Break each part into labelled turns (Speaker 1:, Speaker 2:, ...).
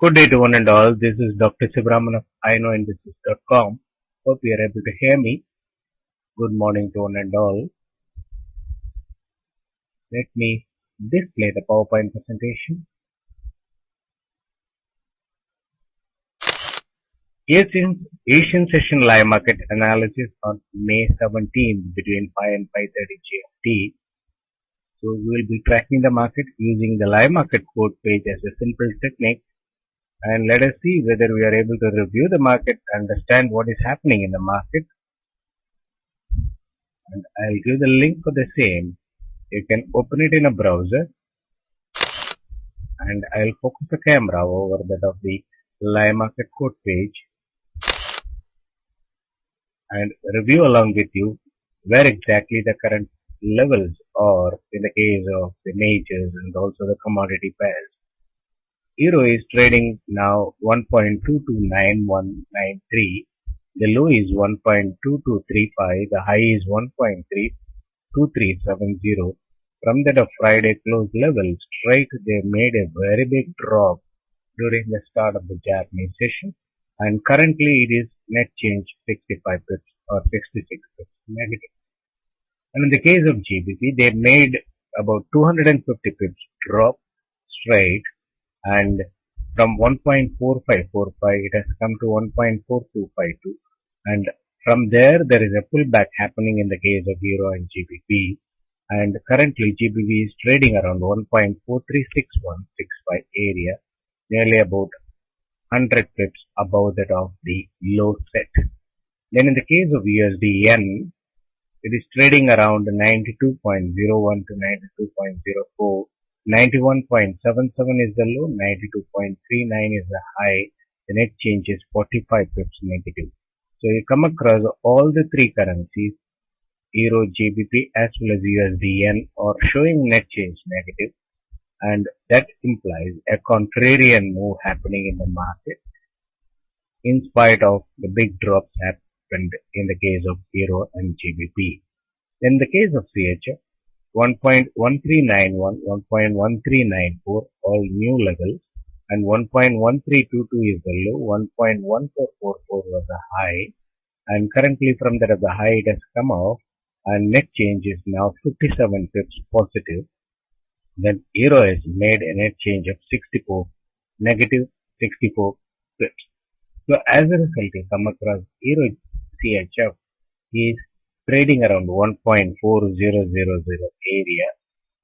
Speaker 1: Good day to one and all. This is Dr. Sivaraman of iknowinvestors.com. Hope you are able to hear me. Good morning to one and all. Let me display the PowerPoint presentation. Asian session live market analysis on May 17th between 5 and 5:30 GMT. So we will be tracking the market using the live market quote page as a simple technique. And let us see whether we are able to review the market, understand what is happening in the market. And I'll give the link for the same. You can open it in a browser and I'll focus the camera over that of the live market quote page and review along with you where exactly the current levels are in the case of the majors and also the commodity pairs. Euro is trading now 1.229193. The low is 1.2235. The high is 1.32370. From that of Friday close level straight, they made a very big drop during the start of the Japanese session, and currently it is net change 65 pips or 66 pips negative. And in the case of GBP, they made about 250 pips drop straight, and from 1.4545 it has come to 1.4252, and from there is a pullback happening in the case of Euro and GBP. And currently GBP is trading around 1.436165 area, nearly about 100 pips above that of the low set. Then in the case of USD Yen, it is trading around 92.01 to 92.04. 91.77 is the low, 92.39 is the high. The net change is 45 pips negative. So you come across all the three currencies, Euro, GBP as well as USD Yen, are showing net change negative, and that implies a contrarian move happening in the market in spite of the big drops happened in the case of Euro and GBP. In the case of CHF, 1.1391, 1.1394 all new levels, and 1.1322 is the low, 1.1444 was the high, and currently from that of the high it has come off, and net change is now 57 pips positive. Then Euro has made a net change of 64, negative 64 pips. So as a result, you come across Euro CHF is trading around 1.4000 area,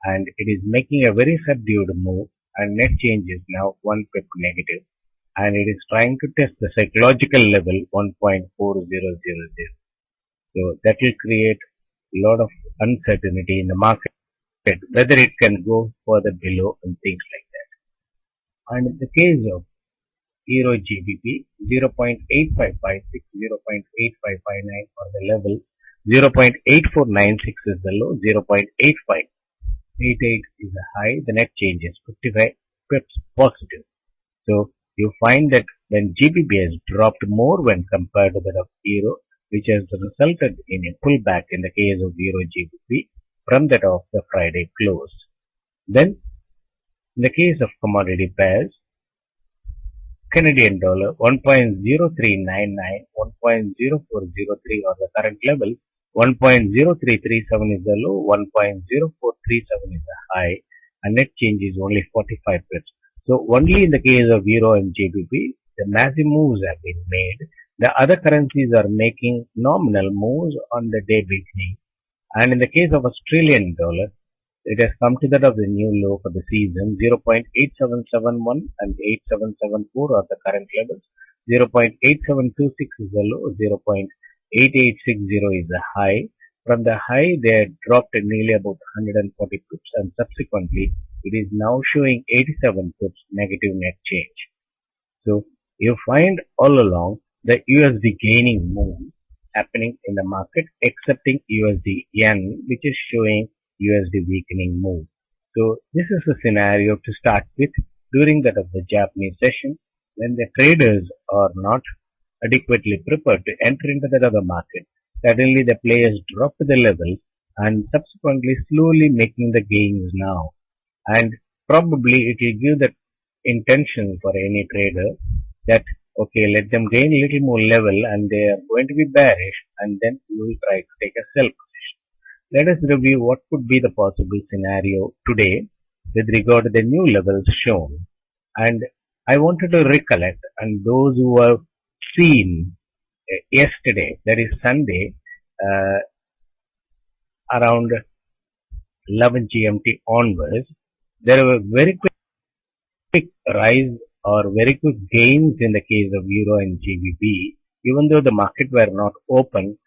Speaker 1: and it is making a very subdued move, and net change is now 1 pip negative, and it is trying to test the psychological level 1.4000. So that will create a lot of uncertainty in the market, whether it can go further below and things like that. And in the case of Euro GBP, 0.8556, 0.8559 are the level, 0.8496 is the low, 0.8588 is the high. The net change is 55 pips positive. So you find that when GBP has dropped more when compared to that of Euro, which has resulted in a pullback in the case of Euro GBP from that of the Friday close. Then, in the case of commodity pairs, Canadian dollar 1.0399, 1.0403 are the current level, 1.0337 is the low, 1.0437 is the high, and net change is only 45 pips. So only in the case of Euro and GBP, the massive moves have been made. The other currencies are making nominal moves on the day beginning. And in the case of Australian dollar, it has come to that of the new low for the season. 0.8771 and 8774 are the current levels. 0.8726 is the low. 0.8860 is the high. From the high, they had dropped nearly about 140 pips, and subsequently, it is now showing 87 pips negative net change. So you find all along the USD gaining move happening in the market, excepting USD Yen, which is showing USD weakening move. So this is a scenario to start with during that of the Japanese session, when the traders are not adequately prepared to enter into that other market. Suddenly the players drop to the levels and subsequently slowly making the gains now. And probably it will give the intention for any trader that, okay, let them gain a little more level and they are going to be bearish, and then we will try to take a sell position. Let us review what could be the possible scenario today with regard to the new levels shown. And I wanted to recollect, and those who have seen yesterday, that is Sunday, uh, around 11 GMT onwards, there were very quick rise or very quick gains in the case of Euro and GBP. Even though the market were not open,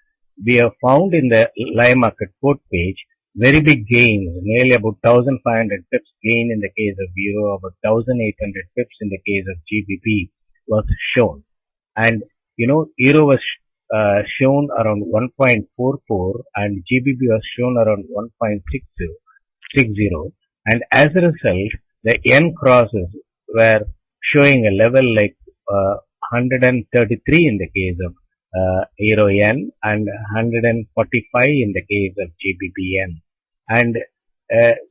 Speaker 1: we have found in the live market quote page very big gains, nearly about 1500 pips gain in the case of Euro, about 1800 pips in the case of GBP was shown. And Euro was shown around 1.44 and GBP was shown around 1.60, and as a result the yen crosses were showing a level like 133 in the case of Euro yen and 145 in the case of GBP yen. And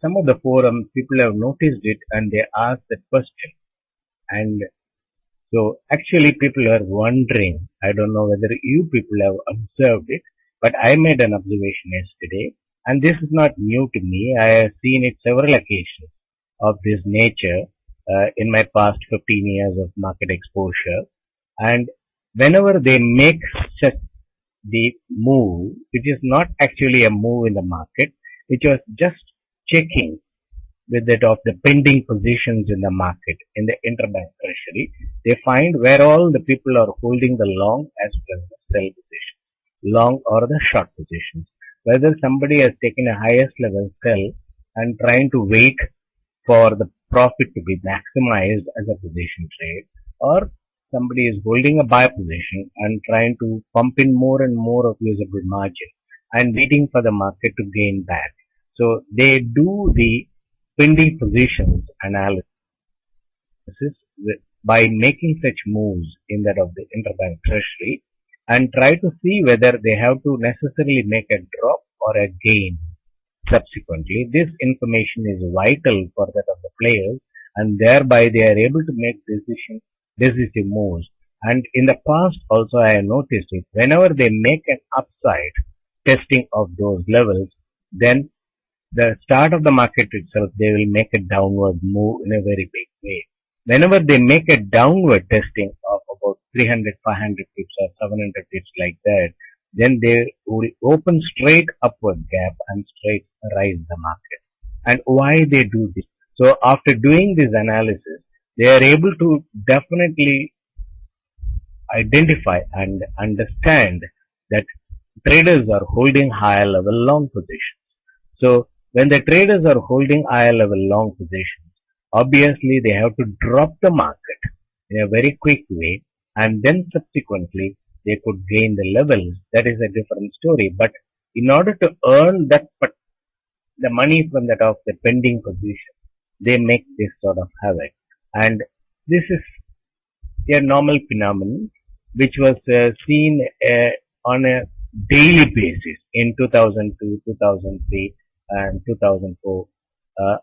Speaker 1: some of the forum people have noticed it and they asked that question. And so actually people are wondering, I don't know whether you people have observed it, but I made an observation yesterday, and this is not new to me. I have seen it several occasions of this nature in my past 15 years of market exposure. And whenever they make such the move, which is not actually a move in the market, which was just checking with that of the pending positions in the market in the interbank treasury, they find where all the people are holding the long as well as the sell position, long or the short positions. Whether somebody has taken a highest level sell and trying to wait for the profit to be maximized as a position trade, or somebody is holding a buy position and trying to pump in more and more of usable margin and waiting for the market to gain back. So they do the pending positions analysis by making such moves in that of the interbank treasury and try to see whether they have to necessarily make a drop or a gain subsequently. This information is vital for that of the players, and thereby they are able to make decisive moves. And in the past also I have noticed it, whenever they make an upside testing of those levels, then the start of the market itself, they will make a downward move in a very big way. Whenever they make a downward testing of about 300, 500 pips or 700 pips like that, then they will open straight upward gap and straight rise the market. And why they do this? So after doing this analysis, they are able to definitely identify and understand that traders are holding higher level long positions. So when the traders are holding higher level long positions, obviously they have to drop the market in a very quick way, and then subsequently they could gain the levels. That is a different story. But in order to earn the money from that of the pending position, they make this sort of havoc. And this is a normal phenomenon which was seen on a daily basis in 2002, 2003 and 2004.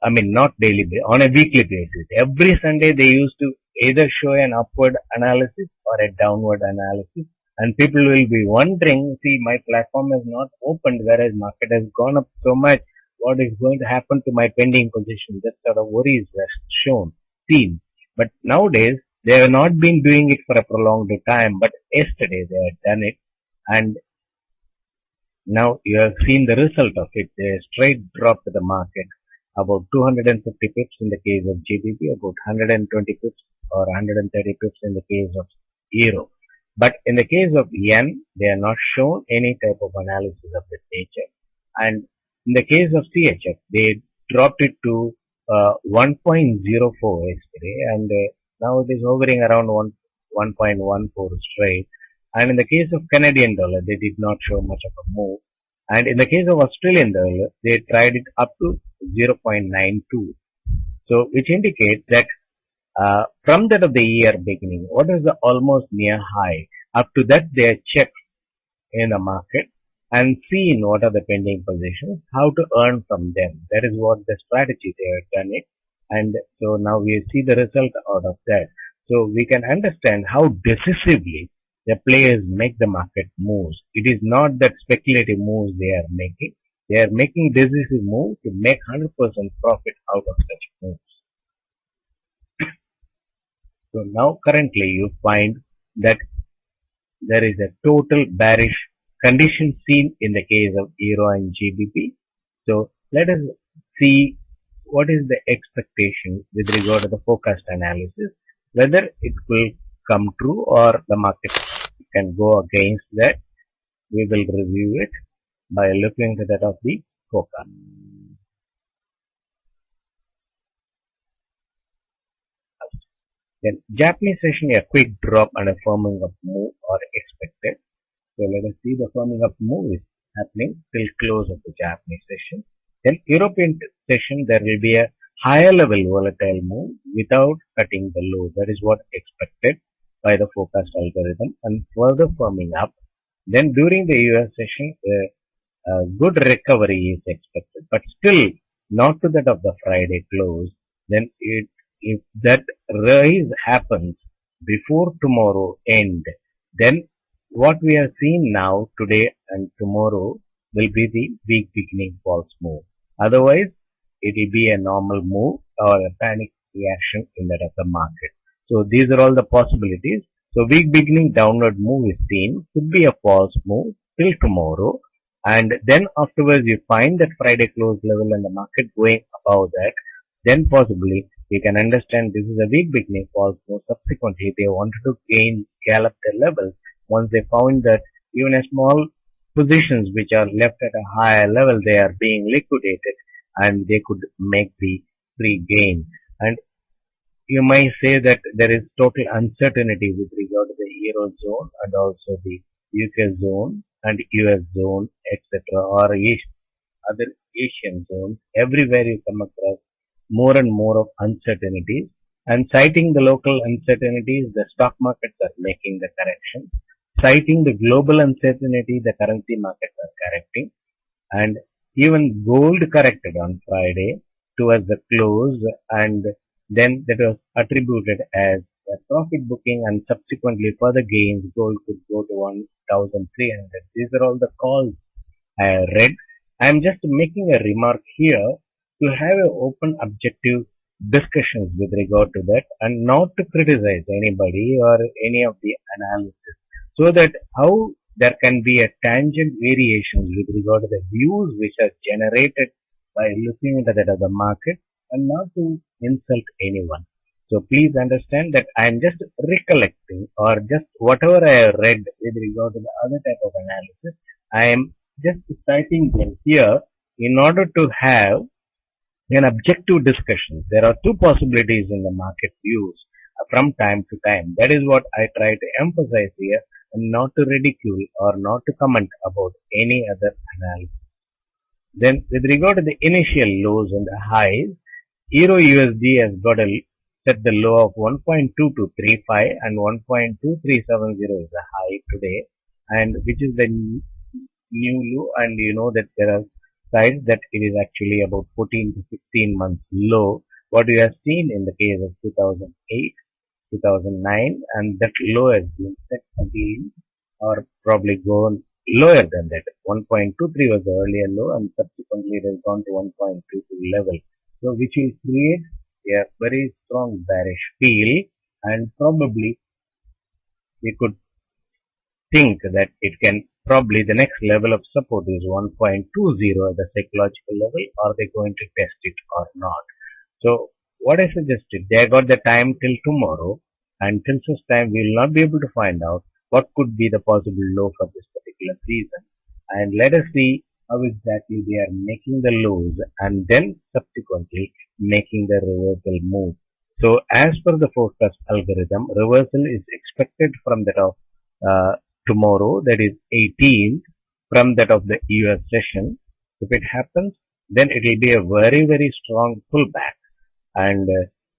Speaker 1: Not daily, on a weekly basis. Every Sunday they used to either show an upward analysis or a downward analysis, and people will be wondering, see, my platform has not opened whereas market has gone up so much. What is going to happen to my pending position? That sort of worries were seen. But nowadays, they have not been doing it for a prolonged time, but yesterday they had done it, and now you have seen the result of it. They straight dropped the market about 250 pips in the case of GBP, about 120 pips or 130 pips in the case of Euro. But in the case of Yen, they are not shown any type of analysis of this nature. And in the case of CHF, they dropped it to 1.04 yesterday, and now it is hovering around 1.14 straight. And in the case of Canadian dollar, they did not show much of a move. And in the case of Australian dollar, they tried it up to 0.92. So, which indicates that from that of the year beginning, what is the almost near high? Up to that, they are checked in the market and seen what are the pending positions, how to earn from them. That is what the strategy they have done it. And so now we see the result out of that. So we can understand how decisively the players make the market moves. It is not that speculative moves they are making. They are making decisive moves to make 100% profit out of such moves. So now currently you find that there is a total bearish condition seen in the case of Euro and GBP. So let us see what is the expectation with regard to the forecast analysis, whether it will come true or the market can go against that. We will review it by looking at that of the forecast. Then Japanese session, a quick drop and a firming up move are expected. So let us see the firming up move is happening till close of the Japanese session. Then European session, there will be a higher level volatile move without cutting the low. That is what expected by the forecast algorithm and further firming up. Then during the US session, good recovery is expected, but still not to that of the Friday close. Then if that rise happens before tomorrow end, then what we are seeing now today and tomorrow will be the weak beginning false move. Otherwise, it will be a normal move or a panic reaction in that of the market. So these are all the possibilities. So weak beginning downward move is seen, could be a false move till tomorrow, and then afterwards you find that Friday close level and the market going above that, then possibly we can understand this is a weak beginning false move. Subsequently, they wanted to gain scale up their levels. Once they found that even a small positions which are left at a higher level, they are being liquidated and they could make the free gain. And you might say that there is total uncertainty with regard to the Eurozone and also the UK zone and US zone, etc., or other Asian zones. Everywhere you come across more and more of uncertainties. And citing the local uncertainties, the stock markets are making the correction. Citing the global uncertainty, the currency markets are correcting. And even gold corrected on Friday towards the close, and then that was attributed as a profit booking, and subsequently further gains, gold could go to 1,300. These are all the calls I read. I am just making a remark here to have an open objective discussions with regard to that and not to criticize anybody or any of the analysis, so that how there can be a tangent variations with regard to the views which are generated by looking into that of the market and not to insult anyone. So please understand that I am just recollecting or just whatever I have read with regard to the other type of analysis, I am just citing them here in order to have an objective discussion. There are two possibilities in the market views from time to time. That is what I try to emphasize here, and not to ridicule or not to comment about any other analysis. Then with regard to the initial lows and the highs, Euro USD has got a set the low of 1.2235 and 1.2370 is the high today, and which is the new low, and you know that there are sides that it is actually about 14 to 16 months low. What we have seen in the case of 2008, 2009, and that low has been set again or probably gone lower than that. 1.23 was the earlier low and subsequently it has gone to 1.22 level. So which will create a very strong bearish feel, and probably we could think that it can probably the next level of support is 1.20 at the psychological level. Are they going to test it or not? So what I suggested, they got the time till tomorrow, and till such time we will not be able to find out what could be the possible low for this particular season. And let us see how exactly they are making the lows and then subsequently making the reversal move. So as per the forecast algorithm, reversal is expected from that of tomorrow, that is 18th, from that of the US session. If it happens, then it will be a very, very strong pullback, and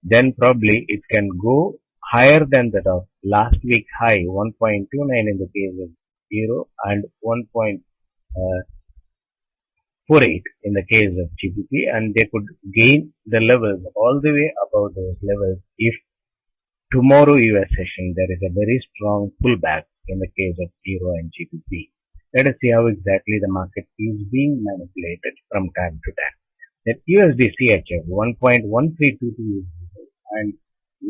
Speaker 1: then probably it can go higher than that of last week high 1.29 in the case of euro and 1.29 1.48 in the case of GBP, and they could gain the levels all the way above those levels if tomorrow US session there is a very strong pullback in the case of Euro and GBP. Let us see how exactly the market is being manipulated from time to time. That USD CHF 1.1322 is and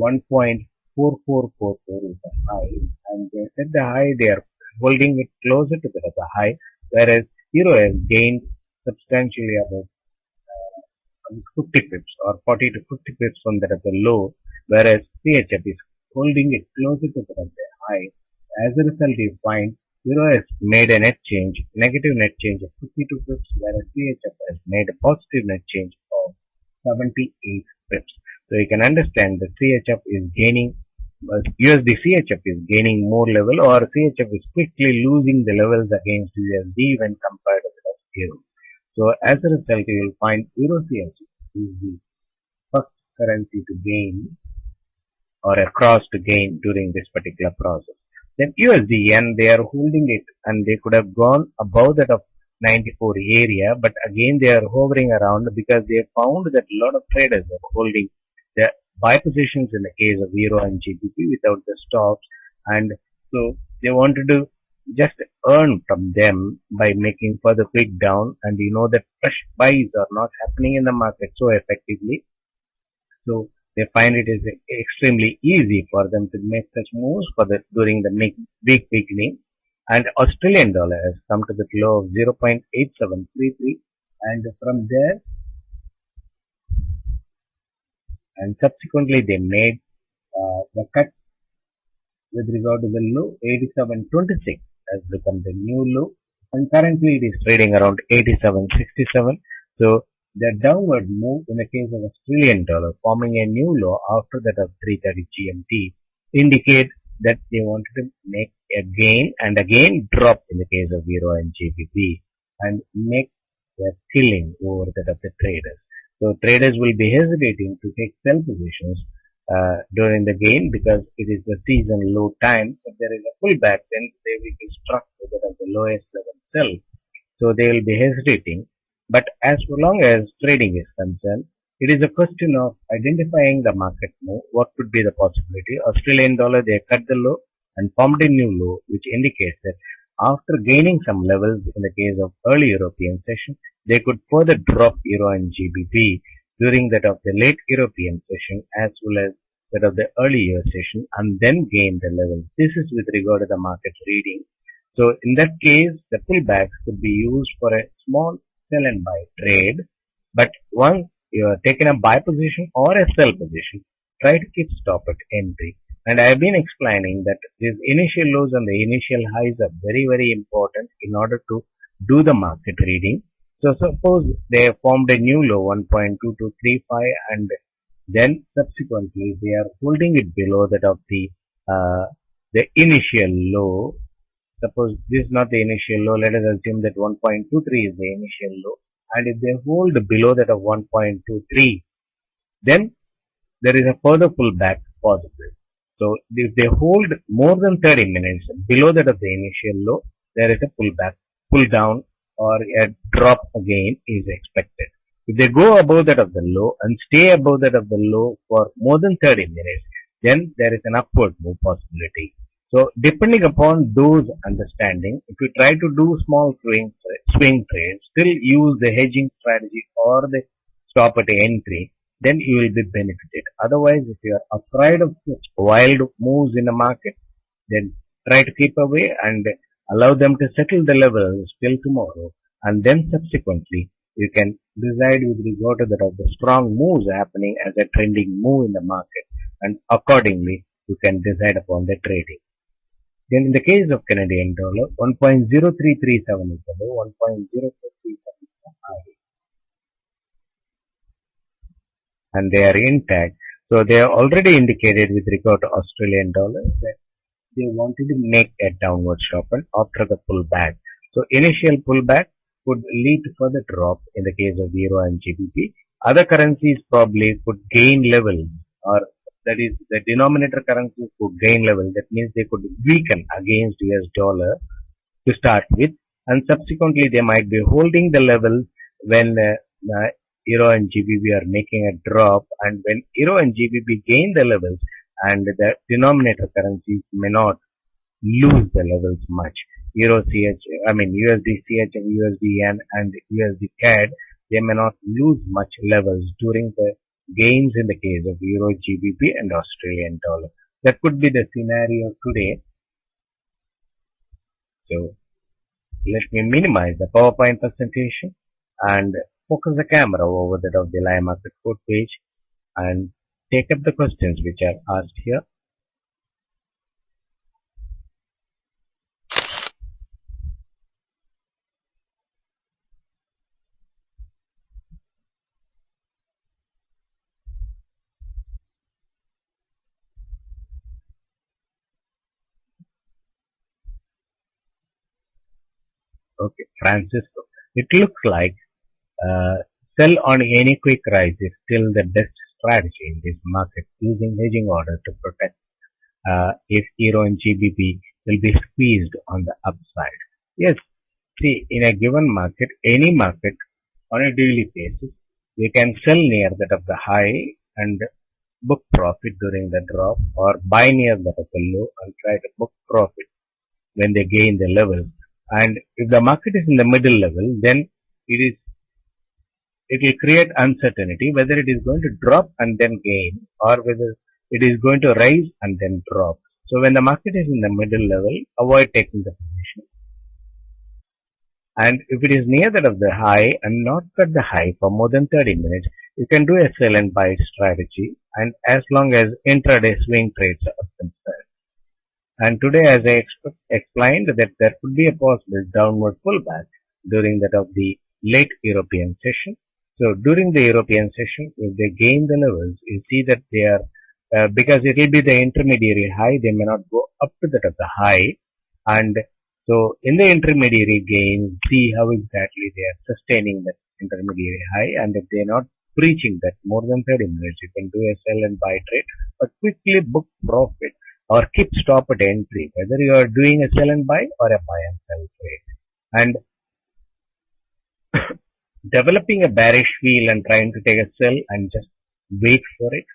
Speaker 1: 1.4444 is the high, and they set the high, they are holding it closer to the high, whereas Euro has gained substantially about 50 pips or 40 to 50 pips from that of the low, whereas CHF is holding it closer to the high. As a result, you find Euro has made a net change, negative net change of 52 pips, whereas CHF has made a positive net change of 78 pips. So you can understand that CHF is gaining, USD CHF is gaining more level, or CHF is quickly losing the levels against USD when compared to the Euro. So as a result, you will find Euro CHF is the first currency to gain or a cross to gain during this particular process. Then USD yen, they are holding it and they could have gone above that of 94 area, but again they are hovering around because they found that a lot of traders are holding the buy positions in the case of Euro and GBP without the stops, and so they wanted to just earn from them by making further quick down, and you know that fresh buys are not happening in the market so effectively. So they find it is extremely easy for them to make such moves for the during the big beginning. And Australian dollar has come to the low of 0.8733, and from there, and subsequently they made the cut with regard to the low. 87.26 has become the new low, and currently it is trading around 87.67. So the downward move in the case of Australian dollar forming a new low after that of 3:30 GMT indicate that they wanted to make a gain and again drop in the case of Euro and GBP and make a killing over that of the traders. So traders will be hesitating to take sell positions during the gain because it is the season low time. If there is a pullback, then they will be struck with that of the lowest level sell. So they will be hesitating. But as long as trading is concerned, it is a question of identifying the market move. What could be the possibility? Australian dollar, they cut the low and formed a new low, which indicates that after gaining some levels in the case of early European session, they could further drop Euro and GBP during that of the late European session as well as that of the early year session, and then gain the levels. This is with regard to the market reading. So in that case, the pullbacks could be used for a small sell and buy trade, but once you are taking a buy position or a sell position, try to keep stop at entry. And I have been explaining that these initial lows and the initial highs are very, very important in order to do the market reading. So suppose they have formed a new low 1.2235 and then subsequently they are holding it below that of the initial low. Suppose this is not the initial low, let us assume that 1.23 is the initial low, and if they hold below that of 1.23, then there is a further pullback possible. So if they hold more than 30 minutes below that of the initial low, there is a pullback, pull down or a drop again is expected. If they go above that of the low and stay above that of the low for more than 30 minutes, then there is an upward move possibility. So depending upon those understanding, if you try to do small swing trades, still use the hedging strategy or the stop at entry, then you will be benefited. Otherwise, if you are afraid of such wild moves in the market, then try to keep away and allow them to settle the levels till tomorrow, and then subsequently you can decide with regard to that of the strong moves happening as a trending move in the market, and accordingly you can decide upon the trading. Then in the case of Canadian dollar, 1.0337 is the low, 1.0437 is the high, and they are intact. So they are already indicated with regard to Australian dollar that they wanted to make a downward sharpen after the pullback. So initial pullback could lead to further drop in the case of Euro and GBP. Other currencies probably could gain level, or that is the denominator currencies could gain level. That means they could weaken against US dollar to start with, and subsequently they might be holding the levels when the Euro and GBP are making a drop, and when Euro and GBP gain the levels and the denominator currencies may not lose the levels much. Euro CH, I mean USD CH and USD Yen and USD CAD, they may not lose much levels during the gains in the case of Euro, GBP and Australian dollar. That could be the scenario today. So let me minimize the PowerPoint presentation and focus the camera over that of the live market code page and take up the questions which are asked here. Okay, Francisco. It looks like uh, sell on any quick rise is still the best strategy in this market using hedging order to protect if Euro and GBP will be squeezed on the upside. Yes, see, in a given market, any market on a daily basis, we can sell near that of the high and book profit during the drop or buy near that of the low and try to book profit when they gain the level. And if the market is in the middle level, then it will create uncertainty whether it is going to drop and then gain or whether it is going to rise and then drop. So when the market is in the middle level, avoid taking the position. And if it is near that of the high and not at the high for more than 30 minutes, you can do a sell and buy strategy, and as long as intraday swing trades are concerned. And today, as I explained, that there could be a possible downward pullback during that of the late European session. So during the European session, if they gain the levels, you see that they are, because it will be the intermediary high, they may not go up to that of the high. And so in the intermediary gains, see how exactly they are sustaining that intermediary high. And if they are not breaching that more than 30 minutes, you can do a sell and buy trade, but quickly book profit or keep stop at entry, whether you are doing a sell and buy or a buy and sell trade. And developing a bearish feel and trying to take a sell and just wait for it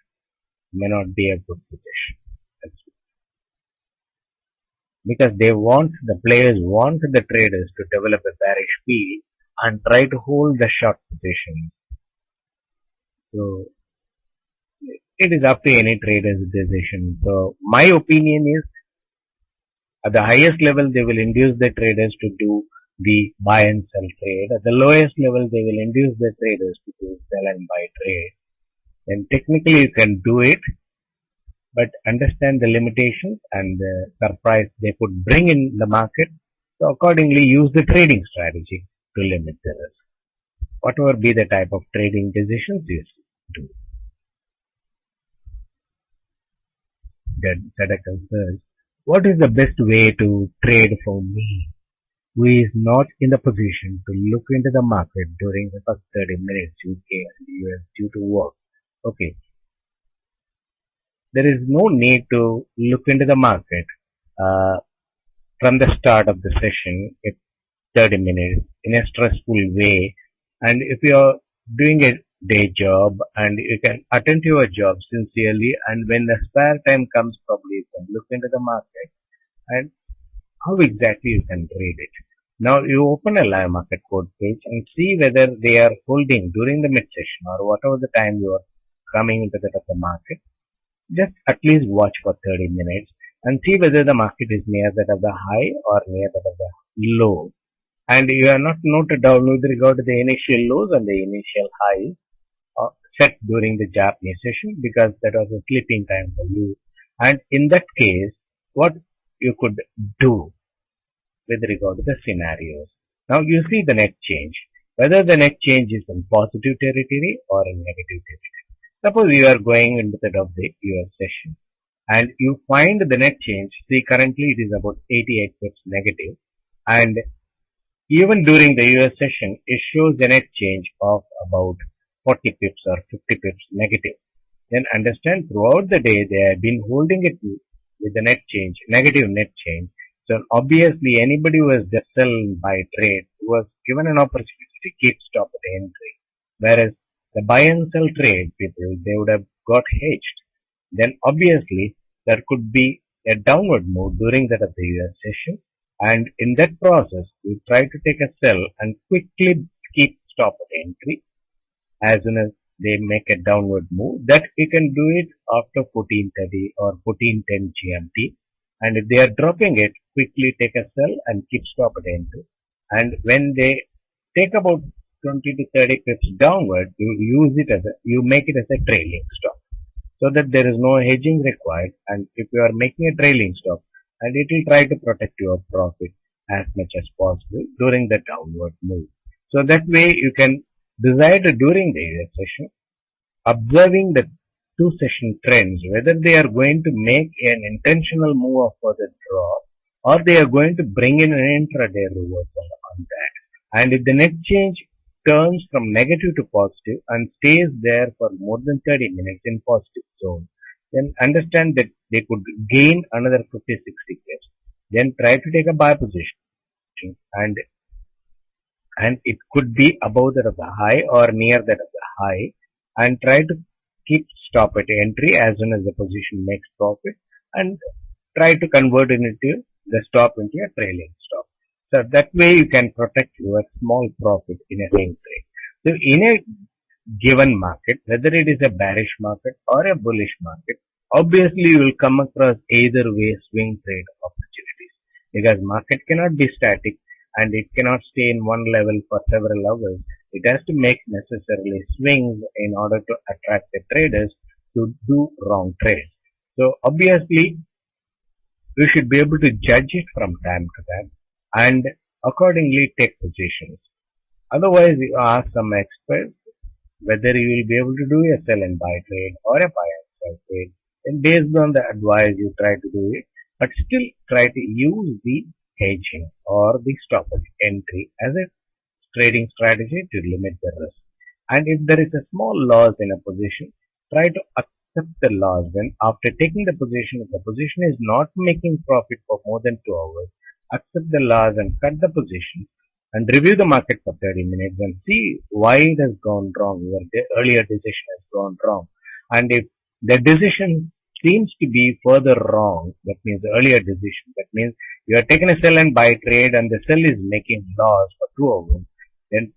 Speaker 1: may not be a good position. Because the players want the traders to develop a bearish feel and try to hold the short position. So it is up to any trader's decision. So my opinion is, at the highest level, they will induce the traders to do the buy and sell trade. At the lowest level, they will induce the traders to do sell and buy trade. And technically, you can do it, but understand the limitations and the surprise they could bring in the market. So accordingly, use the trading strategy to limit the risk. Whatever be the type of trading decisions you do. Sadaka says, what is the best way to trade for me, who is not in the position to look into the market during the first 30 minutes UK and US due to work? Okay. There is no need to look into the market from the start of the session, 30 minutes, in a stressful way. And if you are doing a day job and you can attend to your job sincerely, and when the spare time comes, probably you can look into the market and how exactly you can trade it. Now you open a live market code page and see whether they are holding during the mid session or whatever the time you are coming into the market. Just at least watch for 30 minutes and see whether the market is near that of the high or near that of the low. And you are not noted down with regard to the initial lows and the initial highs set during the Japanese session, because that was a sleeping time for you. And in that case, what you could do with regard to the scenarios. Now you see the net change, whether the net change is in positive territory or in negative territory. Suppose you are going into the of the US session and you find the net change. See, currently it is about 88 pips negative, and even during the US session, it shows a net change of about 40 pips or 50 pips negative. Then understand, throughout the day they have been holding it with the net change, negative net change. So obviously anybody who has just sell by trade was given an opportunity to keep stop at entry. Whereas the buy and sell trade people, they would have got hedged. Then obviously there could be a downward move during that of the US session, and in that process you try to take a sell and quickly keep stop at entry as soon as they make a downward move. That you can do it after 14:30 or 14:10 GMT, and if they are dropping it, quickly take a sell and keep stop at entry. And when they take about 20 to 30 pips downward, you use it as you make it as a trailing stop, so that there is no hedging required. And if you are making a trailing stop, and it will try to protect your profit as much as possible during the downward move. So that way you can decide during the session, observing the two session trends, whether they are going to make an intentional move of further drop, or they are going to bring in an intraday reversal on that. And if the net change turns from negative to positive and stays there for more than 30 minutes in positive zone, then understand that they could gain another 50-60 pips. Then try to take a buy position, and it could be above that of the high or near that of the high, and try to keep stop at entry as soon as the position makes profit, and try to convert it into the stop into a trailing stop. So that way you can protect your small profit in a swing trade. So in a given market, whether it is a bearish market or a bullish market, obviously you will come across either way swing trade opportunities, because market cannot be static and it cannot stay in one level for several hours. It has to make necessarily swings in order to attract the traders to do wrong trades. So obviously you should be able to judge it from time to time and accordingly take positions. Otherwise, you ask some experts whether you will be able to do a sell and buy trade or a buy and sell trade. And based on the advice, you try to do it, but still try to use the hedging or the stop at entry as a trading strategy to limit the risk. And if there is a small loss in a position, try to accept the loss. Then after taking the position, if the position is not making profit for more than 2 hours, accept the loss and cut the position and review the market for 30 minutes and see why it has gone wrong. Your earlier decision has gone wrong. And if the decision seems to be further wrong, that means the earlier decision, that means you are taking a sell and buy trade and the sell is making loss for 2 hours, then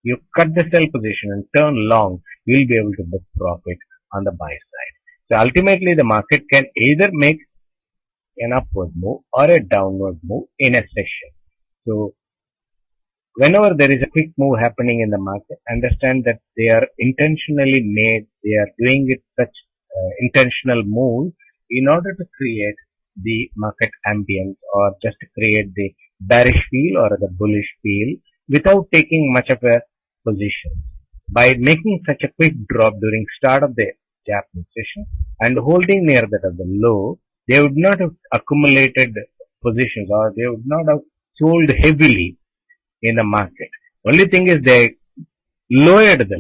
Speaker 1: you cut the sell position and turn long, you will be able to book profit on the buy side. So ultimately the market can either make an upward move or a downward move in a session. So whenever there is a quick move happening in the market, understand that they are intentionally made, they are doing it such intentional move in order to create the market ambience or just to create the bearish feel or the bullish feel without taking much of a position. By making such a quick drop during start of the Japanese session and holding near that of the low, they would not have accumulated positions or they would not have sold heavily in the market. Only thing is they lowered the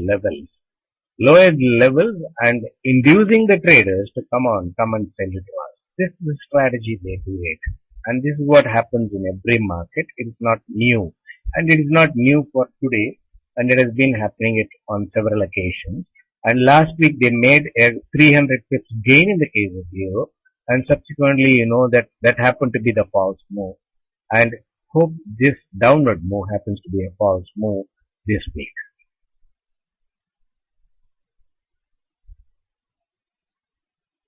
Speaker 1: levels and inducing the traders to come and sell it to us. This is the strategy they do it. And this is what happens in every market. It is not new. And it is not new for today. And it has been happening it on several occasions. And last week they made a 300 pips gain in the case of euro. And subsequently, you know that happened to be the false move. And hope this downward move happens to be a false move this week.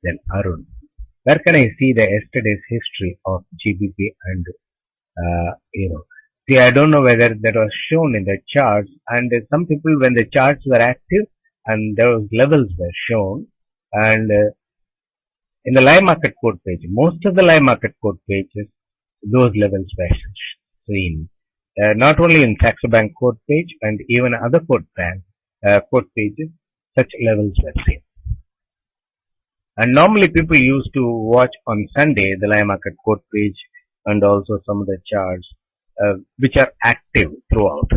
Speaker 1: Then Arun, where can I see the yesterday's history of GBP and See, I don't know whether that was shown in the charts, and some people, when the charts were active and those levels were shown, and in the live market code page, most of the live market code pages, those levels were seen. Not only in Saxo Bank code page and even other code pages, such levels were seen. And normally people used to watch on Sunday the live market code page and also some of the charts which are active throughout,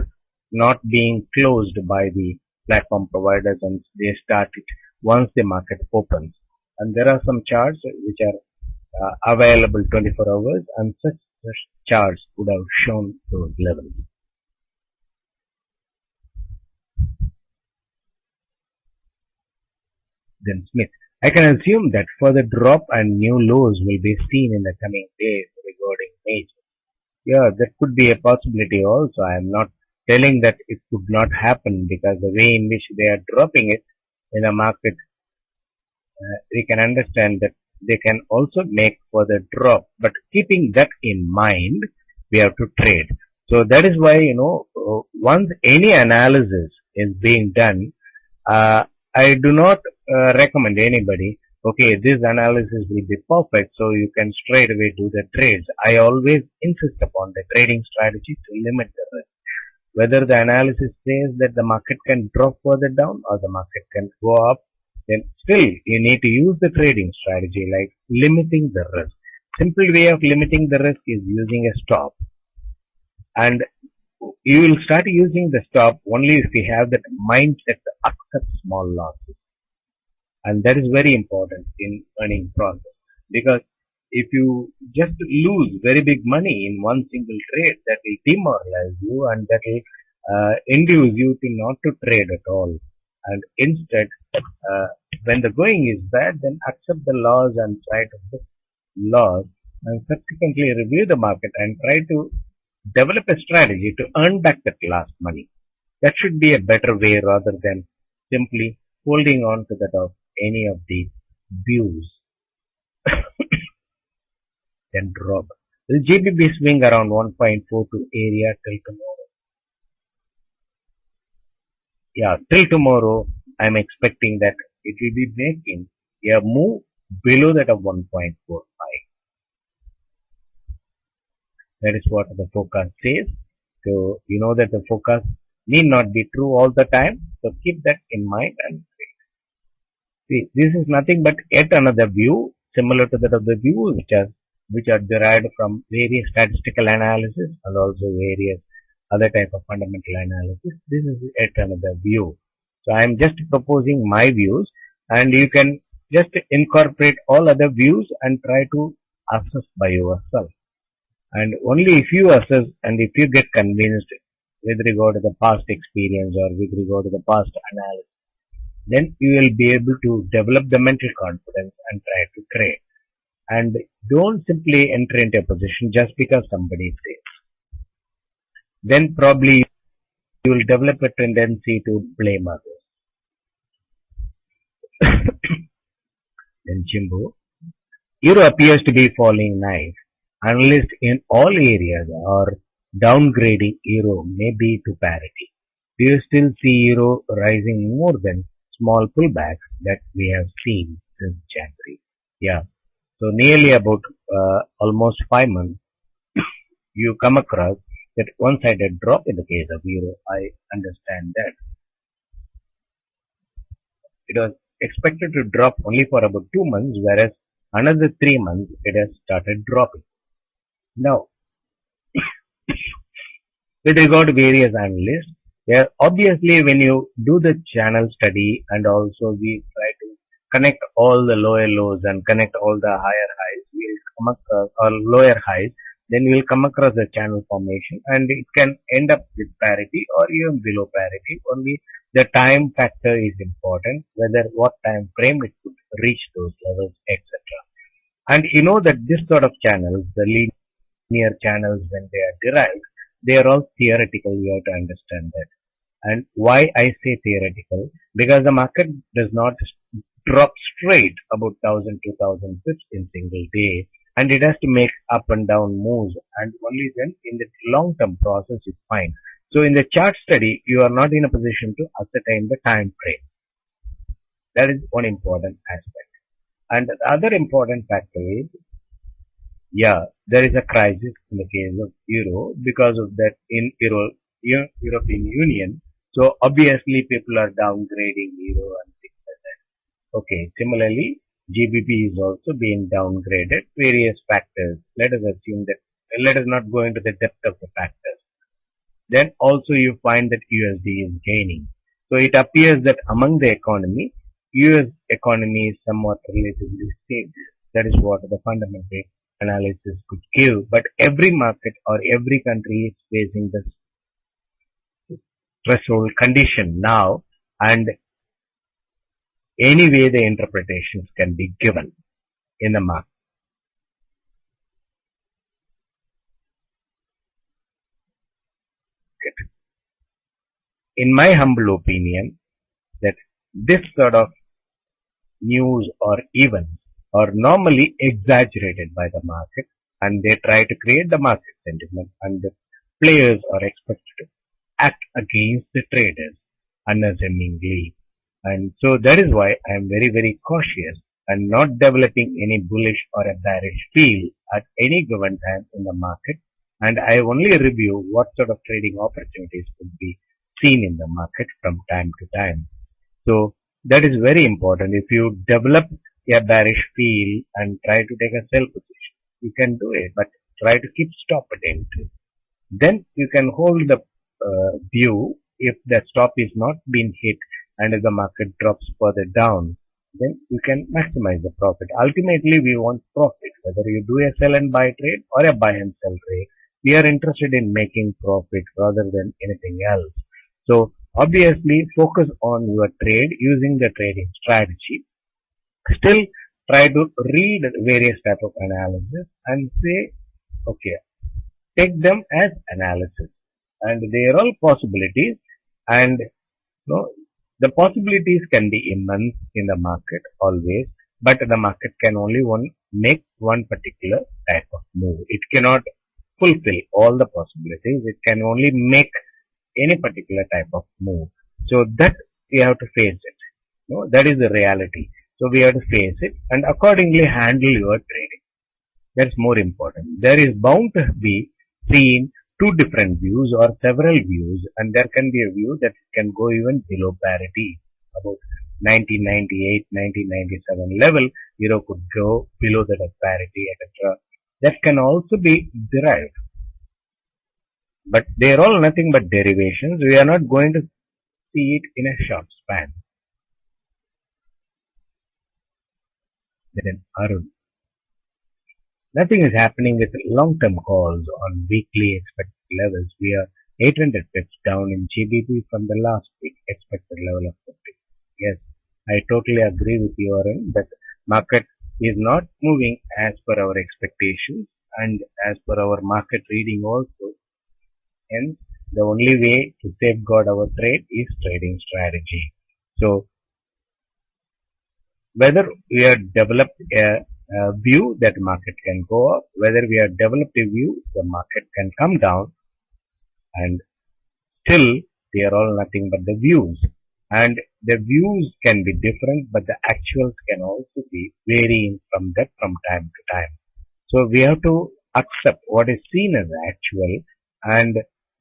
Speaker 1: not being closed by the platform providers, and they start it once the market opens. And there are some charts which are available 24 hours, and such charts would have shown those levels. Then Smith. I can assume that further drop and new lows will be seen in the coming days regarding major. Yeah, that could be a possibility also. I am not telling that it could not happen because the way in which they are dropping it in the market, we can understand that they can also make further drop. But keeping that in mind, we have to trade. So that is why, once any analysis is being done, I do not recommend anybody, okay, this analysis will be perfect, so you can straight away do the trades. I always insist upon the trading strategy to limit the risk. Whether the analysis says that the market can drop further down or the market can go up, then still you need to use the trading strategy like limiting the risk. Simple way of limiting the risk is using a stop. And you will start using the stop only if you have that mindset to accept small losses. And that is very important in earning process. Because if you just lose very big money in one single trade, that will demoralize you and that will induce you to not to trade at all. And instead, when the going is bad, then accept the loss and try to book loss and subsequently review the market and try to develop a strategy to earn back that lost money. That should be a better way rather than simply holding on to that of any of the views. Then drop. Will GBP swing around 1.42 area till tomorrow? Yeah, till tomorrow I'm expecting that it will be making a move below that of 1.45. That is what the forecast says. So you know that the forecast need not be true all the time. So keep that in mind and see, this is nothing but yet another view similar to that of the views which are derived from various statistical analysis and also various other type of fundamental analysis. This is yet another view. So I am just proposing my views and you can just incorporate all other views and try to assess by yourself. And only if you assess and if you get convinced with regard to the past experience or with regard to the past analysis, then you will be able to develop the mental confidence and try to trade. And don't simply enter into a position just because somebody says. Then probably you will develop a tendency to blame others. Then Jimbo. Euro appears to be falling knife. Analysts in all areas are downgrading euro maybe to parity. Do you still see euro rising more than small pullbacks that we have seen since January? Yeah. So nearly about almost 5 months, you come across that one-sided drop in the case of euro. I understand that. It was expected to drop only for about 2 months, whereas another 3 months it has started dropping. Now, with regard to various analysts, yeah, obviously when you do the channel study and also we try to connect all the lower lows and connect all the higher highs, we'll come across, or lower highs, then we'll come across the channel formation and it can end up with parity or even below parity. Only the time factor is important, whether what time frame it could reach those levels, etc. And you know that this sort of channels, the linear channels when they are derived, they are all theoretical. You have to understand that. And why I say theoretical? Because the market does not drop straight about 1000-2000 pips in single day, and it has to make up and down moves, and only then in the long term process is fine. So in the chart study, you are not in a position to ascertain the time frame. That is one important aspect. And the other important factor is, yeah, there is a crisis in the case of euro because of that in European Union. So obviously people are downgrading euro and things like that. Okay, similarly, GBP is also being downgraded, various factors. Let us assume that, let us not go into the depth of the factors. Then also you find that USD is gaining. So it appears that among the economy, US economy is somewhat relatively stable. That is what the fundamental analysis could give. But every market or every country is facing this threshold condition now, and any way the interpretations can be given in the market. In my humble opinion, that this sort of news or events are normally exaggerated by the market, and they try to create the market sentiment, and the players are expected to act against the traders unassumingly. And so that is why I am very, very cautious and not developing any bullish or a bearish feel at any given time in the market. And I only review what sort of trading opportunities could be seen in the market from time to time. So that is very important. If you develop a bearish feel and try to take a sell position, you can do it, but try to keep stop at entry. Then you can hold the view. If the stop is not being hit and if the market drops further down, then you can maximize the profit. Ultimately, we want profit. Whether you do a sell and buy trade or a buy and sell trade, we are interested in making profit rather than anything else. So obviously, focus on your trade using the trading strategy. Still, try to read various type of analysis and say, okay, take them as analysis, and they are all possibilities, and the possibilities can be immense in the market always, but the market can only make one particular type of move. It cannot fulfill all the possibilities. It can only make any particular type of move. So that we have to face it. That is the reality. So we have to face it and accordingly handle your trading. That's more important. There is bound to be seen two different views or several views, and there can be a view that can go even below parity. About 1998, 1997 level, euro could go below that of parity, etc. That can also be derived. But they are all nothing but derivations. We are not going to see it in a short span. Then Arun. Nothing is happening with long-term calls on weekly expected levels. We are 800 pips down in GBP from the last week expected level of 50. Yes, I totally agree with you, Arun, that market is not moving as per our expectations and as per our market reading also. Hence, the only way to safeguard our trade is trading strategy. So, whether we have developed a view that market can go up, whether we have developed a view the market can come down, and still they are all nothing but the views. And the views can be different, but the actuals can also be varying from time to time. So we have to accept what is seen as actual, and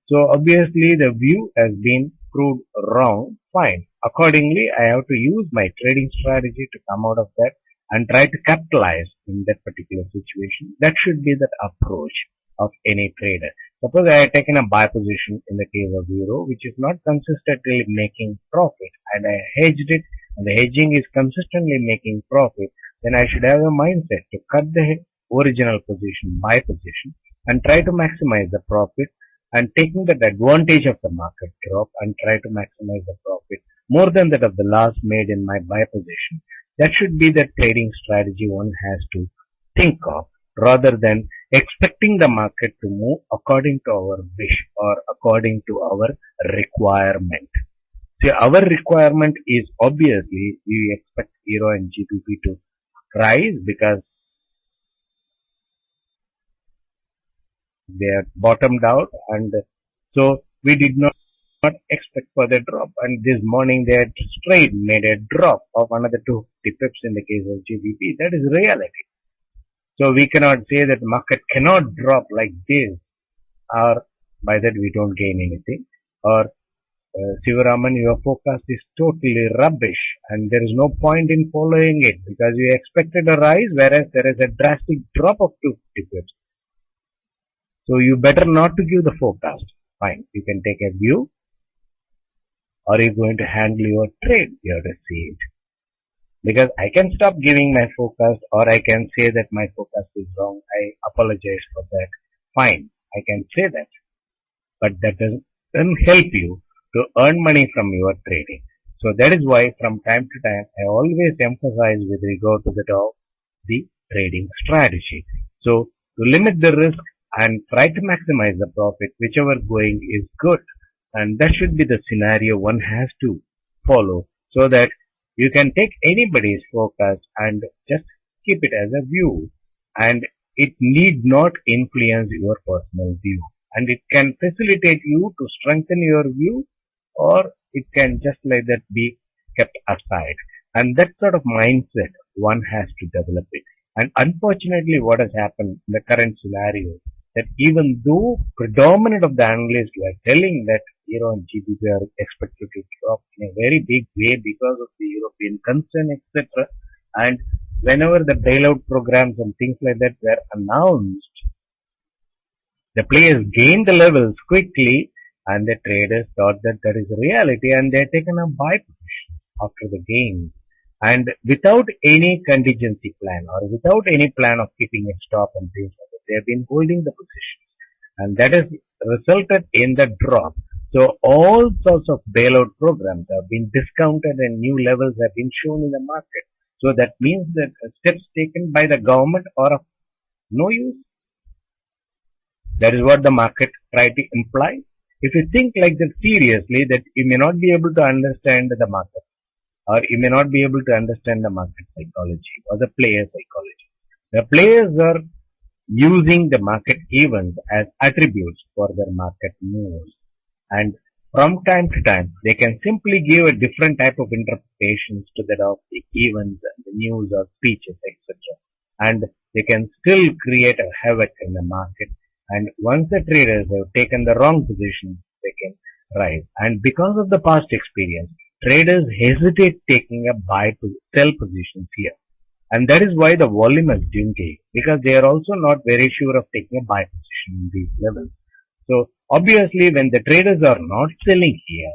Speaker 1: so obviously the view has been proved wrong. Fine. Accordingly, I have to use my trading strategy to come out of that and try to capitalize in that particular situation. That should be the approach of any trader. Suppose I have taken a buy position in the case of euro, which is not consistently making profit, and I hedged it, and the hedging is consistently making profit, then I should have a mindset to cut the original position, buy position, and try to maximize the profit, and taking that advantage of the market drop and try to maximize the profit more than that of the loss made in my buy position. That should be the trading strategy one has to think of, rather than expecting the market to move according to our wish or according to our requirement. See, our requirement is obviously we expect euro and GBP to rise because they are bottomed out, and so we did not expect further drop, and this morning they had straight made a drop of another 250 pips in the case of GBP. That is reality. So we cannot say that market cannot drop like this, or by that we don't gain anything, or Sivaraman, your forecast is totally rubbish and there is no point in following it because you expected a rise whereas there is a drastic drop of 250 pips. So you better not to give the forecast. Fine, you can take a view. Or are you going to handle your trade? You have to see it. Because I can stop giving my forecast, or I can say that my forecast is wrong. I apologize for that. Fine, I can say that. But that doesn't help you to earn money from your trading. So that is why from time to time I always emphasize with regard to the trading strategy. So to limit the risk and try to maximize the profit, whichever going is good. And that should be the scenario one has to follow so that you can take anybody's forecast and just keep it as a view, and it need not influence your personal view, and it can facilitate you to strengthen your view, or it can just like that be kept aside. And that sort of mindset one has to develop it. And unfortunately what has happened in the current scenario, that even though predominant of the analysts were telling that Euro and GBP are expected to drop in a very big way because of the European concern, etc. And whenever the bailout programs and things like that were announced, the players gained the levels quickly, and the traders thought that that is reality, and they had taken a buy position after the gain. And without any contingency plan or without any plan of keeping a stop and things like that, they have been holding the positions. And that has resulted in the drop. So all sorts of bailout programs have been discounted and new levels have been shown in the market. So that means that steps taken by the government are of no use. That is what the market tried to imply. If you think like that seriously, that you may not be able to understand the market, or you may not be able to understand the market psychology or the player psychology. The players are using the market events as attributes for their market moves, and from time to time they can simply give a different type of interpretations to that of the events and the news or speeches, etc. And they can still create a havoc in the market. And once the traders have taken the wrong position, they can rise. And because of the past experience, traders hesitate taking a buy to sell positions here. And that is why the volume has dwindled, because they are also not very sure of taking a buy position in these levels. So obviously when the traders are not selling here,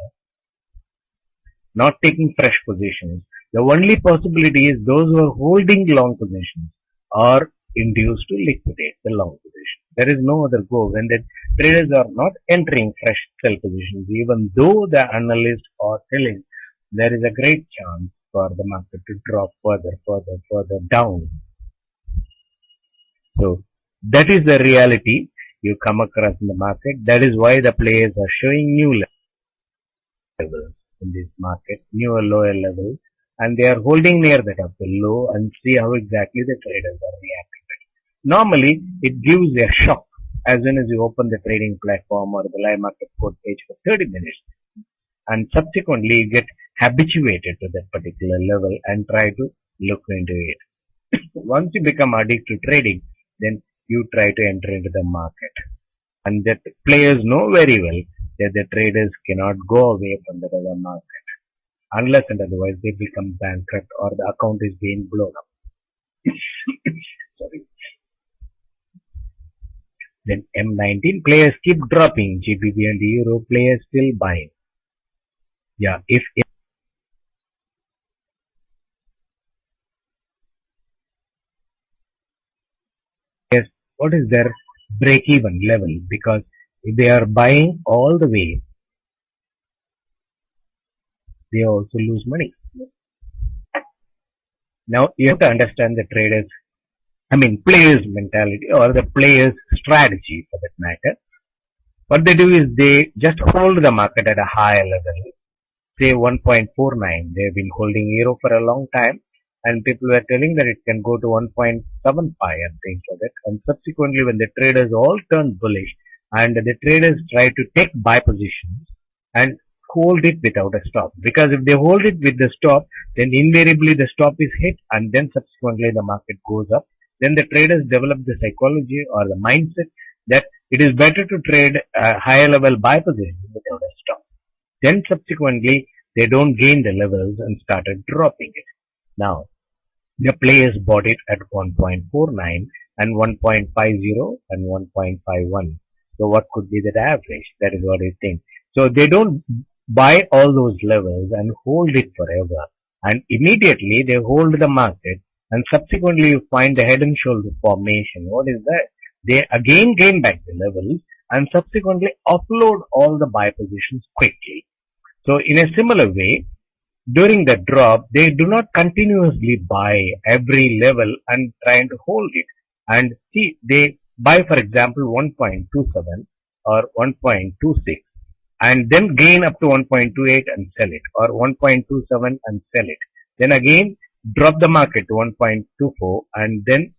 Speaker 1: not taking fresh positions, the only possibility is those who are holding long positions are induced to liquidate the long position. There is no other go when the traders are not entering fresh sell positions, even though the analysts are telling there is a great chance for the market to drop further down. So that is the reality you come across in the market. That is why the players are showing new levels in this market, newer lower levels, and they are holding near that of the low and see how exactly the traders are reacting. Normally, it gives a shock as soon as you open the trading platform or the live market code page for 30 minutes, and subsequently you get habituated to that particular level and try to look into it. Once you become addicted to trading, then you try to enter into the market. And that players know very well that the traders cannot go away from the other market unless and otherwise they become bankrupt or the account is being blown up. Sorry. Then M19 players keep dropping, GBP and Euro players still buying. Yeah, if yes, what is their break-even level? Because if they are buying all the way, they also lose money. Now you have to understand the players' mentality or the players' strategy for that matter. What they do is they just hold the market at a higher level, say 1.49. They've been holding Euro for a long time, and people were telling that it can go to 1.75 and things like that. And subsequently, when the traders all turned bullish and the traders try to take buy positions and hold it without a stop, because if they hold it with the stop, then invariably the stop is hit, and then subsequently the market goes up. Then the traders develop the psychology or the mindset that it is better to trade a higher level buy position without a stop. Then subsequently they don't gain the levels and started dropping it. Now the players bought it at 1.49 and 1.50 and 1.51. So what could be that average? That is what I think. So they don't buy all those levels and hold it forever, and immediately they hold the market, and subsequently you find the head and shoulder formation. What is that? They again gain back the levels and subsequently offload all the buy positions quickly. So in a similar way, during the drop, they do not continuously buy every level and trying to hold it. And see, they buy, for example, 1.27 or 1.26 and then gain up to 1.28 and sell it, or 1.27 and sell it. Then again, drop the market to 1.24 and then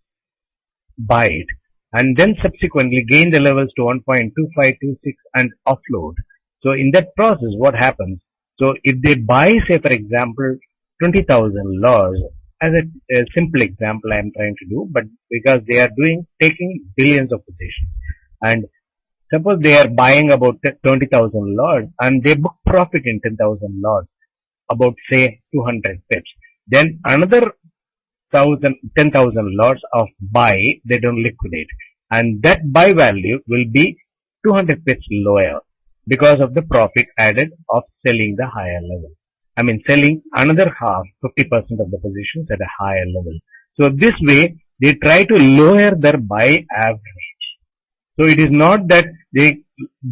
Speaker 1: buy it, and then subsequently gain the levels to 1.2526 and offload. So in that process, what happens? So if they buy, say for example, 20,000 lots, as a simple example I am trying to do, but because they are taking billions of positions, and suppose they are buying about 20,000 lots and they book profit in 10,000 lots, about say 200 pips. Then another 10,000 lots of buy, they don't liquidate. And that buy value will be 200 pips lower because of the profit added of selling the higher level. I mean, selling another half, 50% of the positions at a higher level. So this way, they try to lower their buy average. So it is not that they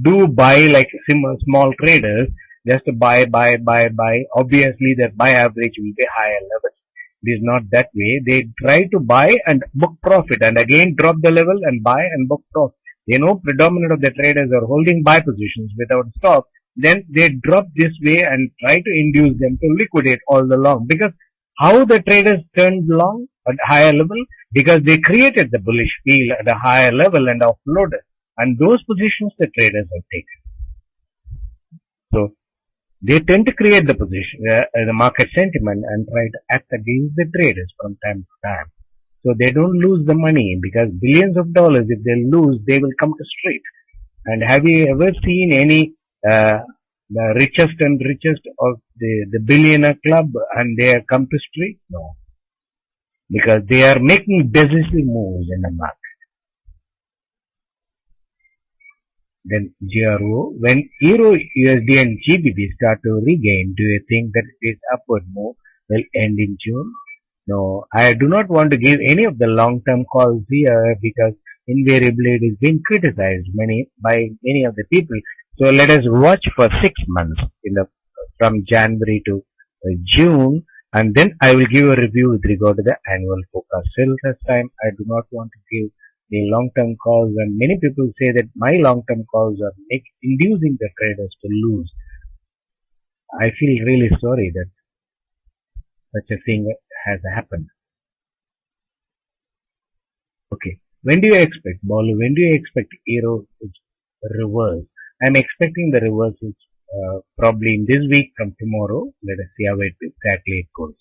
Speaker 1: do buy like small traders, just buy. Obviously, their buy average will be higher level. It is not that way. They try to buy and book profit and again drop the level and buy and book profit. They know predominant of the traders are holding buy positions without stop. Then they drop this way and try to induce them to liquidate all the long. Because how the traders turned long at higher level? Because they created the bullish field at a higher level and offloaded. And those positions the traders have taken. So they tend to create the position, the market sentiment and try to act against the traders from time to time. So they don't lose the money, because billions of dollars, if they lose, they will come to street. And have you ever seen any the richest and richest of the billionaire club and they have come to street? No. Because they are making decisive moves in the market. Then GRO, when Euro, USD and GBP start to regain, do you think that this upward move will end in June? No, I do not want to give any of the long-term calls here, because invariably it is being criticized by many of the people. So let us watch for 6 months from January to June, and then I will give a review with regard to the annual forecast. Till this time, I do not want to give the long-term calls, and many people say that my long-term calls are inducing the traders to lose. I feel really sorry that such a thing has happened. Okay, when do you expect, Balu, when do you expect Euro to reverse? I'm expecting the reversals probably in this week from tomorrow. Let us see how exactly it goes.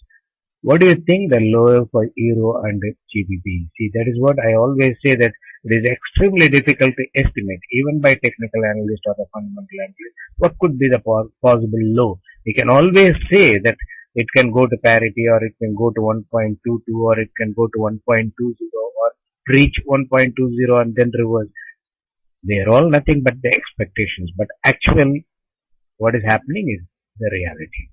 Speaker 1: What do you think the lower for Euro and GBP? See, that is what I always say, that it is extremely difficult to estimate, even by technical analyst or a fundamental analyst, what could be the possible low. We can always say that it can go to parity, or it can go to 1.22, or it can go to 1.20, or reach 1.20 and then reverse. They are all nothing but the expectations. But actually, what is happening is the reality.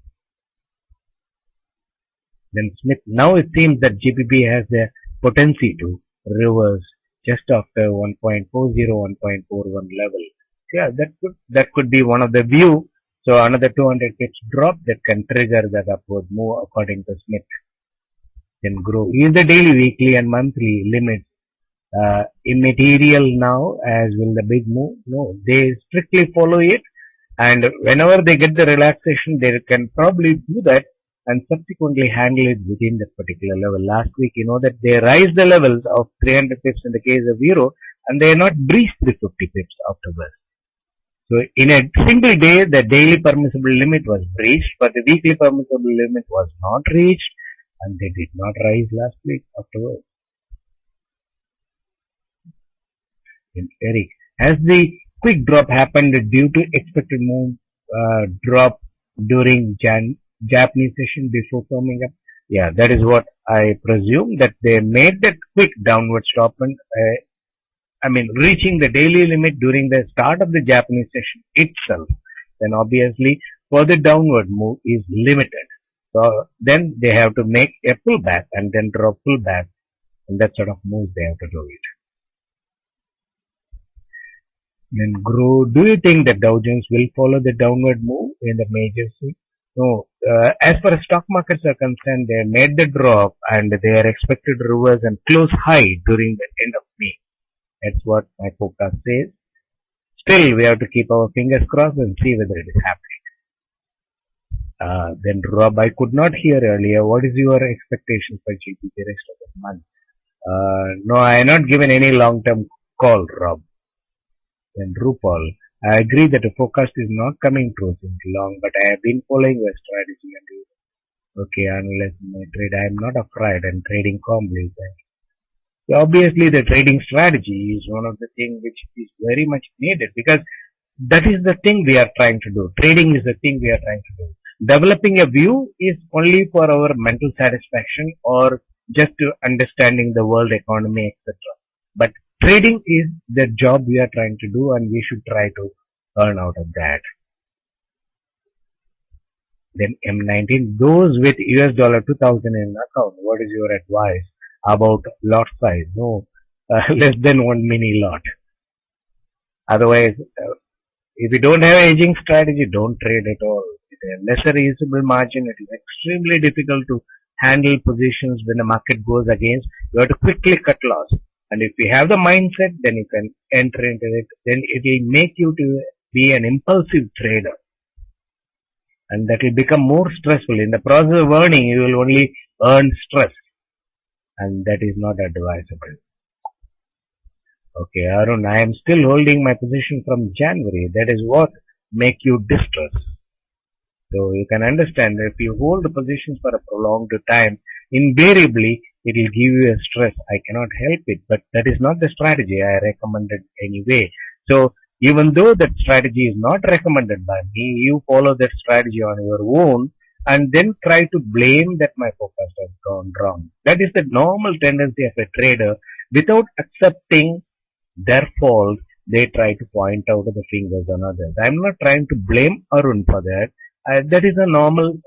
Speaker 1: Then Smith, now it seems that GBP has the potency to reverse just after 1.40, 1.41 level. Yeah, that could be one of the view. So another 200 pips drop that can trigger that upward move according to Smith. Then grow. Is the daily, weekly and monthly limits immaterial now, as will the big move? No, they strictly follow it, and whenever they get the relaxation, they can probably do that and subsequently handle it within that particular level. Last week, you know that they raised the levels of 300 pips in the case of Euro, and they are not breached 350 pips afterwards. So in a single day, the daily permissible limit was breached, but the weekly permissible limit was not reached, and they did not rise last week afterwards. In Eric, has the quick drop happened due to expected move drop during Japanese session before coming up? Yeah, that is what I presume, that they made that quick downward stop and reaching the daily limit during the start of the Japanese session itself. Then obviously further downward move is limited. So then they have to make a pullback and then drop pullback, and that sort of moves they have to do it. Then grow. Do you think that Dow Jones will follow the downward move in the major swing? No, as far as stock markets are concerned, they made the drop and they are expected to reverse and close high during the end of May. That's what my forecast says. Still, we have to keep our fingers crossed and see whether it is happening. Then Rob, I could not hear earlier. What is your expectation for GDP rest of the month? No, I have not given any long-term call, Rob. Then Rupal, I agree that the forecast is not coming true since long, but I have been following your strategy and okay, unless my trade, I am not afraid and trading calmly. So obviously, the trading strategy is one of the things which is very much needed because that is the thing we are trying to do. Trading is the thing we are trying to do. Developing a view is only for our mental satisfaction or just to understanding the world economy, etc. But trading is the job we are trying to do and we should try to earn out of that. Then M19, those with US dollar 2000 in account, what is your advice about lot size? No, less than one mini lot. Otherwise, if you don't have a hedging strategy, don't trade at all. With a lesser usable margin, it is extremely difficult to handle positions when the market goes against. You have to quickly cut loss. And if you have the mindset, then you can enter into it. Then it will make you to be an impulsive trader. And that will become more stressful. In the process of earning, you will only earn stress. And that is not advisable. Okay, Arun, I am still holding my position from January. That is what make you distressed. So you can understand that if you hold the positions for a prolonged time, invariably it will give you a stress. I cannot help it, but that is not the strategy I recommended anyway. So even though that strategy is not recommended by me, you follow that strategy on your own and then try to blame that my forecast has gone wrong. That is the normal tendency of a trader. Without accepting their fault, they try to point out the fingers on others. I'm not trying to blame Arun for that. That is a normal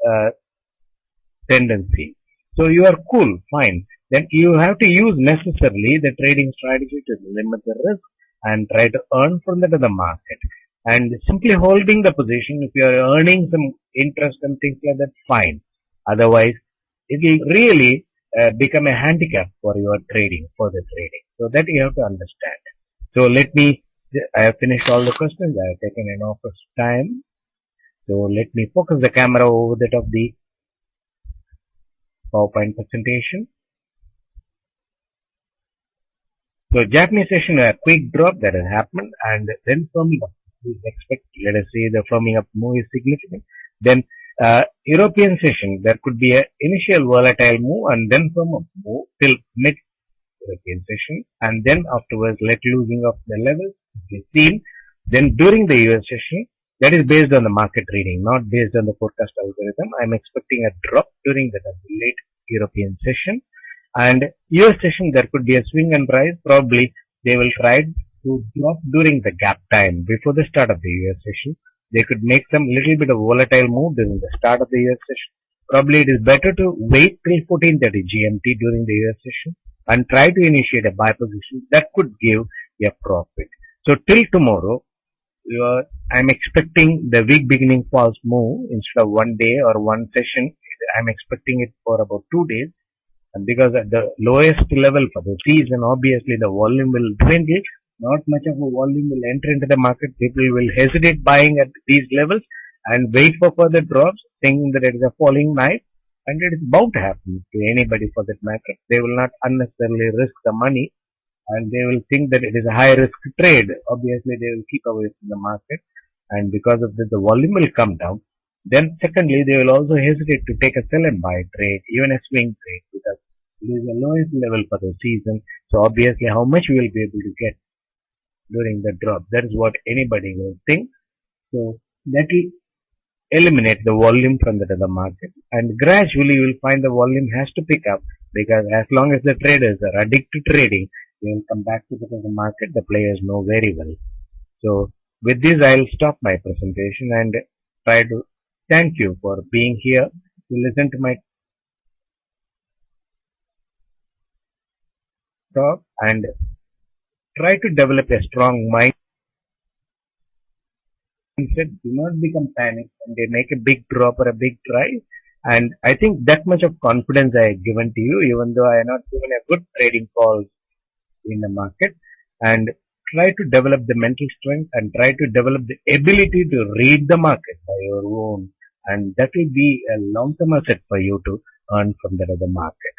Speaker 1: tendency. So you are cool, fine. Then you have to use necessarily the trading strategy to limit the risk and try to earn from that of the market. And simply holding the position, if you are earning some interest and things like that, fine. Otherwise, it will really become a handicap for your trading, for the trading. So that you have to understand. So I have finished all the questions. I have taken enough of time. So let me focus the camera over that of the PowerPoint presentation. So Japanese session, a quick drop that has happened and then firming up. We expect, let us say the firming up move is significant. Then European session, there could be an initial volatile move and then firm up move till mid European session and then afterwards let losing of the levels is seen. Then during the US session, that is based on the market reading, not based on the forecast algorithm. I'm expecting a drop during the late European session. And US session, there could be a swing and rise. Probably they will try to drop during the gap time before the start of the US session. They could make some little bit of volatile move during the start of the US session. Probably it is better to wait till 14:30 GMT during the US session and try to initiate a buy position that could give a profit. So till tomorrow, I'm expecting the week beginning false move instead of one day or one session. I'm expecting it for about 2 days. And because at the lowest level for the season, obviously the volume will dwindle. Not much of a volume will enter into the market. People will hesitate buying at these levels and wait for further drops, thinking that it is a falling knife. And it is bound to happen to anybody for that matter. They will not unnecessarily risk the money and they will think that it is a high risk trade. Obviously, they will keep away from the market. And because of this, the volume will come down. Then secondly, they will also hesitate to take a sell and buy trade, even a swing trade, because it is the lowest level for the season. So obviously, how much we will be able to get during the drop. That is what anybody will think. So that will eliminate the volume from the market. And gradually, you will find the volume has to pick up because as long as the traders are addicted to trading, they will come back to the market. The players know very well. So with this, I'll stop my presentation and try to thank you for being here to listen to my talk and try to develop a strong mind Instead, do not become panic when they make a big drop or a big rise. And I think that much of confidence I have given to you, even though I have not given a good trading calls in the market. And try to develop the mental strength and try to develop the ability to read the market by your own. And that will be a long-term asset for you to earn from that other market.